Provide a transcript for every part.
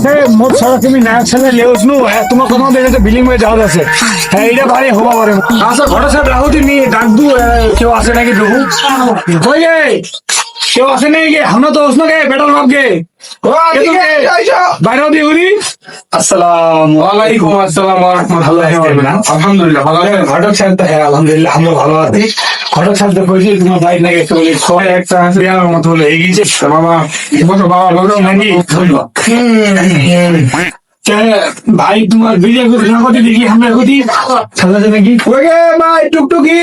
আছে মোট সারা তুমি নায়ক ছেলে লেউস নু তোমার কোনো দেখে বিলিং হয়ে যাওয়া আছে হ্যাঁ এটা ভারী হবা পারে আচ্ছা ঘরে সব রাহুতি নিয়ে ডাক দু কেউ আসে নাকি দেখু কই গে কেউ আসে নাকি আমরা তো ওসনো গে বেটার বাপ গে বাইরে দিয়ে উনি আসসালাম ওয়ালাইকুম আসসালাম ওয়া রাহমাতুল্লাহি ওয়া বারাকাতুহু আলহামদুলিল্লাহ ভালো আছেন ঘটক সাহেব তো হ্যাঁ আলহামদুলিল্লাহ আমরা ভালো আছি ঘটক সাহেব তো কইছি তোমার ভাই নাকি চলে ছয় একটা বিয়ার মতো হলো এই গেছে বাবা তোমার বাবা বলো নাকি ভাই তোমার বিয়ে করতে দেখি আমরা গতি সাজাতে নাকি ওকে ভাই টুকটুকি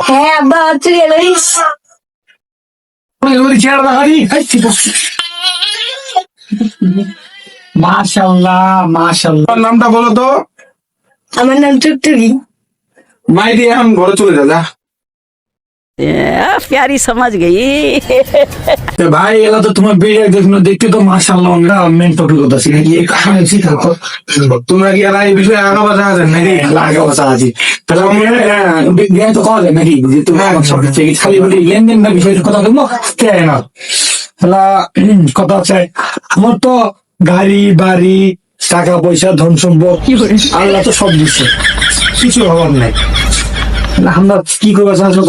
হ্যাঁ আব্বা হচ্ছে গেলই চেয়ার দেখারি মাশাআল্লাহ মাশাআল্লাহ নামটা বলো তো আমার নাম টুকটুকি মাই দিয়ে এখন ঘরে চলে যা प्यारी समझ गई ভাই এলা তো তোমার বিয়ে দেখুন দেখতে তো মাশাআল্লাহ আমরা মেন টপিক কথা ছিল কি কারণে শিখাতো তোমরা কি আর এই বিষয়ে আগা বাজা আছেন নাকি লাগা বাজা আছে তাহলে আমি বিয়ে তো করা যায় নাকি যে তুমি আমার সব থেকে খালি বলি লেনদেন না বিষয়ের কথা বলবো তাই না তাহলে কথা আছে আমার তো গাড়ি বাড়ি টাকা পয়সা ধন সম্পদ আল্লাহ তো সব দিচ্ছে কিছু অভাব নাই আমরা কি করবো চাচ্ছো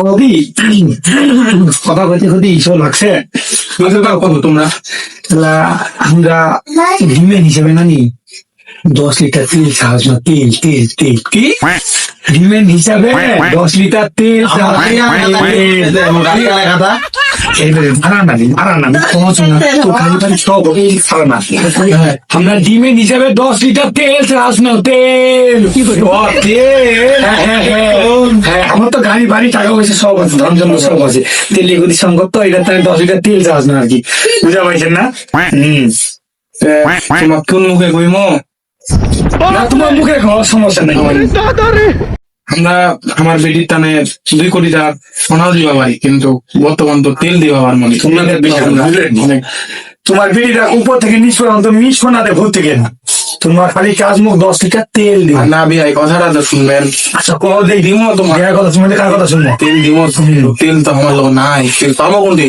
কথা বলতে হতে ইসব লাগছে তোমরা আমরা ডিমের হিসেবে নানি 10 লিটার তেল সাহায্য তেল তেল তেল কি ডিমের হিসাবে 10 লিটার তেল আমরা ডিমের হিসাবে 10 লিটার তেল সাহায্য তেল কি করি আমার তো গাড়ি বাড়ি টাকা পয়সা সব আছে ধন জন্য সব আছে তেল এগুলি সংকট তো এটা 10 লিটার তেল চাষ না আর কি বুঝা পাইছেন না তোমার কোন মুখে কইম না তোমার মুখে খাওয়ার সমস্যা নেই আমরা আমার বেটির টানে 2 কোটি টাকা সোনাও দিবা পারি কিন্তু বর্তমান তো তেল দিবা পার মানে তোমার বেটিটা উপর থেকে নিচ পর্যন্ত মিস সোনাতে ভর্তি কেনা তোমার খালি কাজ মুখ 10 লিটার তেল দিবা না ভাই কথাটা তো শুনবেন আচ্ছা কো দেই দিমো তোমার কথা শুনলে কার কথা শুনবো তেল দিমো তেল তো আমার লোক নাই তেল পাবো কোনটি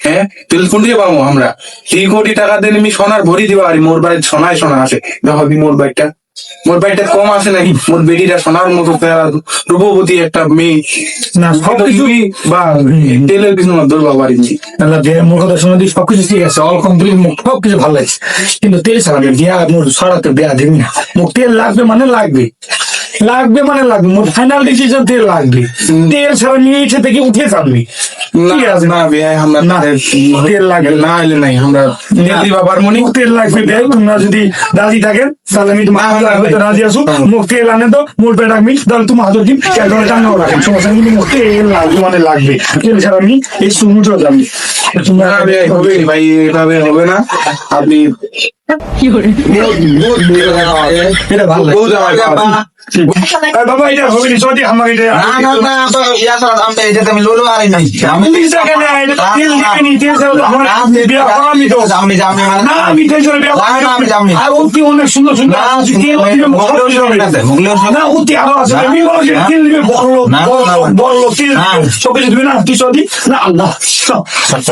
হ্যাঁ তেল কোনটি পাবো আমরা 3 কোটি টাকা দিয়ে আমি সোনার ভরি দিবা পারি মোর বাড়িতে সোনায় সোনা আছে দেখো মোর বাড়িটা কম আছে নাকি মোর বেটিটা সোনার মতো রূপবতী একটা মেয়ে না সবকিছু বা তেলের কিছু ধরবা পারিনি মোর কথা শুনে দিই সবকিছু ঠিক আছে অল কমপ্লিট মুখ সবকিছু ভালো লাগছে কিন্তু তেল ছাড়া বিয়া মোর সারাতে বিয়া দিবি না মুখ তেল লাগবে মানে লাগবে মোর ফাইনাল ডিসিশন তেল লাগবে তেল ছাড়া নিচে থেকে উঠে যাবি না বিয়া আমরা না তেল লাগবে না এলে নাই আমরা তেল দিবা পারবো নি তেল লাগবে বিয়া তোমরা যদি রাজি থাকেন তাহলে আমি তোমার রাজি আসো মুখ তেল আনে তো মোর পেট রাখবি তাহলে তোমার হাজার দিন জানাও রাখেন সমস্যা কিন্তু মুখ তেল লাগবে মানে লাগবে তেল ছাড়া আমি এই সমুদ্র যাবি তোমরা হবে ভাই এভাবে হবে না আপনি এটা ভালো বাবা এটা হবে নি সত্যি আমাকে আমি লোলো আর নাই আমি লিখা কেন তেল দিবে নি তেল ছাড়া আমি বিয়া আমি তো আমি না আমি তেল ছাড়া বিয়া আমি জানি আর ওটি অনেক সুন্দর সুন্দর তেল দিবে না ওটি আরো আছে আমি বলি তেল দিবে বড় লোক তেল সবকিছু দিবে না তুই সত্যি না আল্লাহ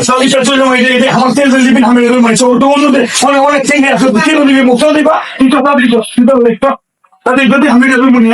সবই চলে যাবে আমার তেল দিবে আমি মানে ছোট অন্যদের অনেক থেকে তেল দিবে মুখ দিবা তুই তো ভাবলি তো তাদের যদি আমি মনে